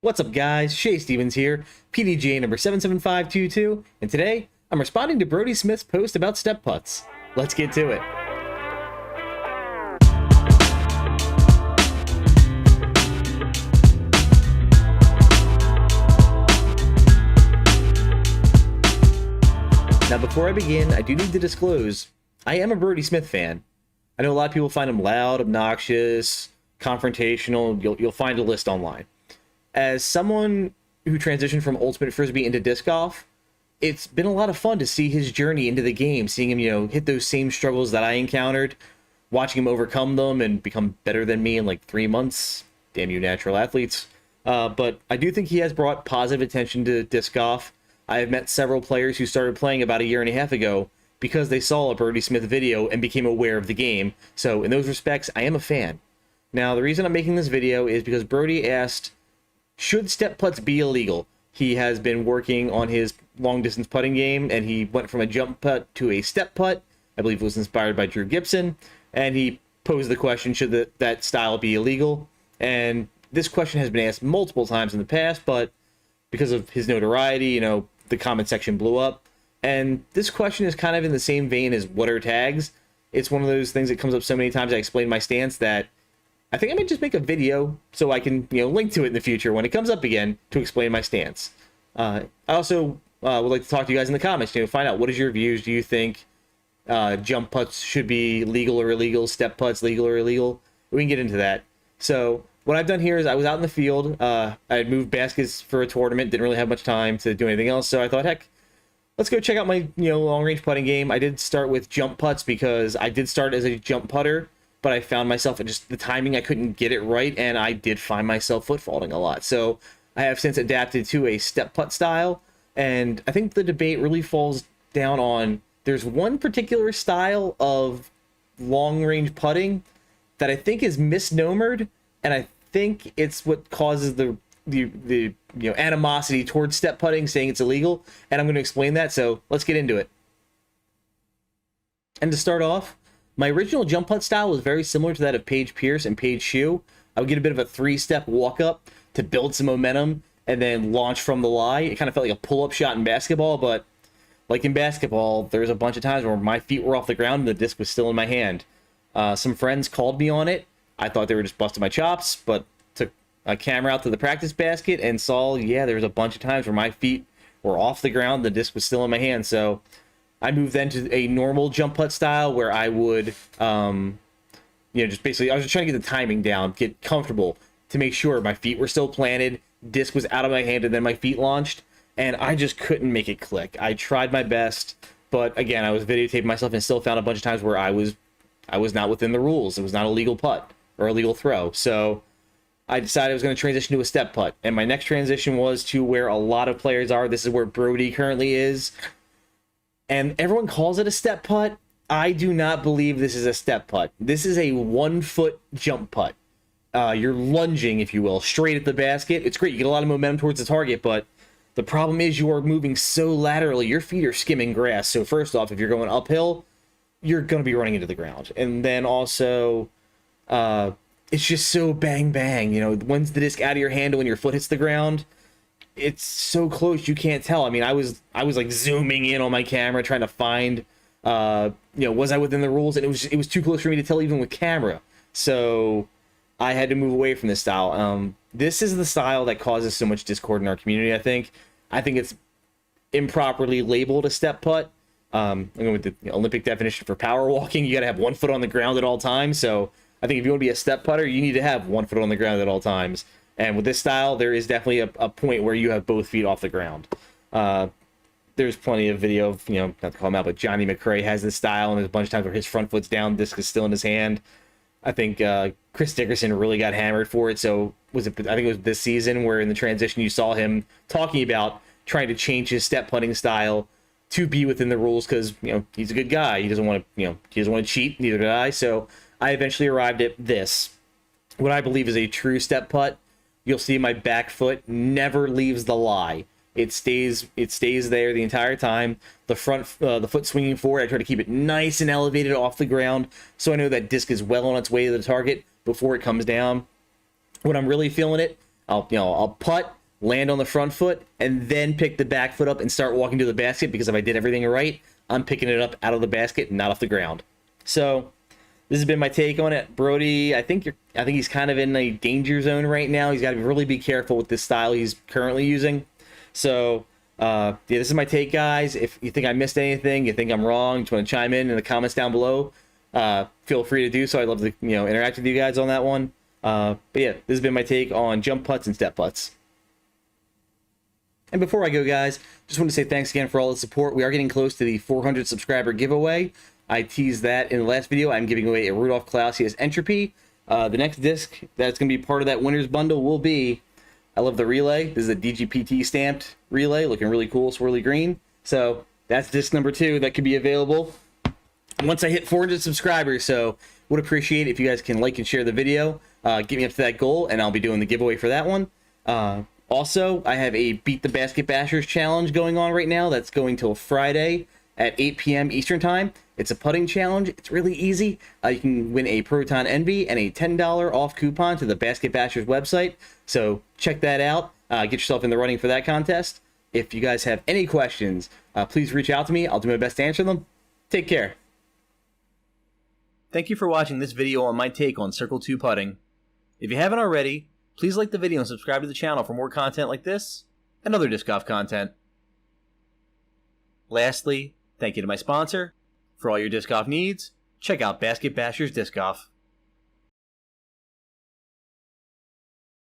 What's up, guys? Shay Stevens here, PDGA number 77522, and today I'm responding to Brodie Smith's post about step putts. Let's get to it. Now, before I begin, I do need to disclose I am a Brodie Smith fan. I know a lot of people find him loud, obnoxious, confrontational. You'll find a list online. As someone who transitioned from Ultimate Frisbee into disc golf, it's been a lot of fun to see his journey into the game, seeing him, hit those same struggles that I encountered, watching him overcome them and become better than me in like 3 months. Damn you natural athletes. But I do think he has brought positive attention to disc golf. I have met several players who started playing about a year and a half ago because they saw a Brodie Smith video and became aware of the game. So in those respects, I am a fan. Now, the reason I'm making this video is because Brodie asked, should step putts be illegal? He has been working on his long-distance putting game, and he went from a jump putt to a step putt. I believe it was inspired by Drew Gibson, and he posed the question, should that style be illegal? And this question has been asked multiple times in the past, but because of his notoriety, the comment section blew up. And this question is kind of in the same vein as what are tags. It's one of those things that comes up so many times I explain my stance that I think I might just make a video so I can, link to it in the future when it comes up again to explain my stance. I also would like to talk to you guys in the comments, find out what is your views. Do you think jump putts should be legal or illegal? Step putts legal or illegal? We can get into that. So what I've done here is I was out in the field. I had moved baskets for a tournament, didn't really have much time to do anything else. So I thought, heck, let's go check out my long range putting game. I did start with jump putts because I did start as a jump putter, but I found myself at just the timing, I couldn't get it right, and I did find myself foot faulting a lot. So I have since adapted to a step putt style, and I think the debate really falls down on there's one particular style of long range putting that I think is misnomered, and I think it's what causes the animosity towards step putting, saying it's illegal, and I'm going to explain that. So let's get into it. And to start off, my original jump putt style was very similar to that of Paige Pierce and Paige Shue. I would get a bit of a 3-step walk up to build some momentum and then launch from the lie. It kind of felt like a pull-up shot in basketball, but like in basketball, there's a bunch of times where my feet were off the ground and the disc was still in my hand. Some friends called me on it. I thought they were just busting my chops, but took a camera out to the practice basket and saw, there was a bunch of times where my feet were off the ground, the disc was still in my hand. So I moved then to a normal jump putt style where I would, just basically, I was just trying to get the timing down, get comfortable to make sure my feet were still planted, disc was out of my hand, and then my feet launched, and I just couldn't make it click. I tried my best, but again, I was videotaping myself and still found a bunch of times where I was not within the rules. It was not a legal putt or a legal throw. So I decided I was going to transition to a step putt, and my next transition was to where a lot of players are. This is where Brodie currently is. And everyone calls it a step putt. I do not believe this is a step putt. This is a 1-foot jump putt. You're lunging, if you will, straight at the basket. It's great. You get a lot of momentum towards the target, but the problem is you are moving so laterally. Your feet are skimming grass. So first off, if you're going uphill, you're going to be running into the ground. And then also, it's just so bang, bang. When's the disc out of your hand when your foot hits the ground? It's so close you can't tell. I mean, I was like zooming in on my camera trying to find was I within the rules, and it was too close for me to tell even with camera. So I had to move away from this style. This is the style that causes so much discord in our community. I think it's improperly labeled a step putt. I'm going with the Olympic definition for power walking. You got to have 1 foot on the ground at all times. So I think if you want to be a step putter, you need to have 1 foot on the ground at all times. And with this style, there is definitely a point where you have both feet off the ground. There's plenty of video of, not to call him out, but Johnny McRae has this style, and there's a bunch of times where his front foot's down, disc is still in his hand. I think Chris Dickerson really got hammered for it. So I think it was this season where in the transition you saw him talking about trying to change his step putting style to be within the rules because, he's a good guy. He doesn't want to, cheat. Neither did I. So I eventually arrived at this, what I believe is a true step putt. You'll see my back foot never leaves the lie. It stays there the entire time. The foot swinging forward, I try to keep it nice and elevated off the ground so I know that disc is well on its way to the target before it comes down. When I'm really feeling it, I'll putt, land on the front foot, and then pick the back foot up and start walking to the basket, because if I did everything right, I'm picking it up out of the basket, not off the ground. So this has been my take on it. Brodie, I think he's kind of in a danger zone right now. He's got to really be careful with this style he's currently using. So yeah, this is my take, guys. If you think I missed anything, you think I'm wrong, just want to chime in the comments down below, feel free to do so. I'd love to interact with you guys on that one. But yeah, this has been my take on jump putts and step putts. And before I go, guys, just want to say thanks again for all the support. We are getting close to the 400 subscriber giveaway. I teased that in the last video. I'm giving away a Rudolph Clausius Entropy. The next disc that's going to be part of that winner's bundle will be, I love the relay. This is a DGPT stamped relay, looking really cool, swirly green. So that's disc number 2 that could be available once I hit 400 subscribers. So would appreciate it if you guys can like and share the video. Get me up to that goal, and I'll be doing the giveaway for that one. Also, I have a Beat the Basket Bashers challenge going on right now. That's going till Friday at 8 p.m. Eastern Time. It's a putting challenge. It's really easy. You can win a Proton Envy and a $10 off coupon to the Basket Bashers website. So check that out. Get yourself in the running for that contest. If you guys have any questions, please reach out to me. I'll do my best to answer them. Take care. Thank you for watching this video on my take on Circle 2 putting. If you haven't already, please like the video and subscribe to the channel for more content like this and other disc golf content. Lastly, thank you to my sponsor. For all your disc golf needs, check out Basket Bashers Disc Golf.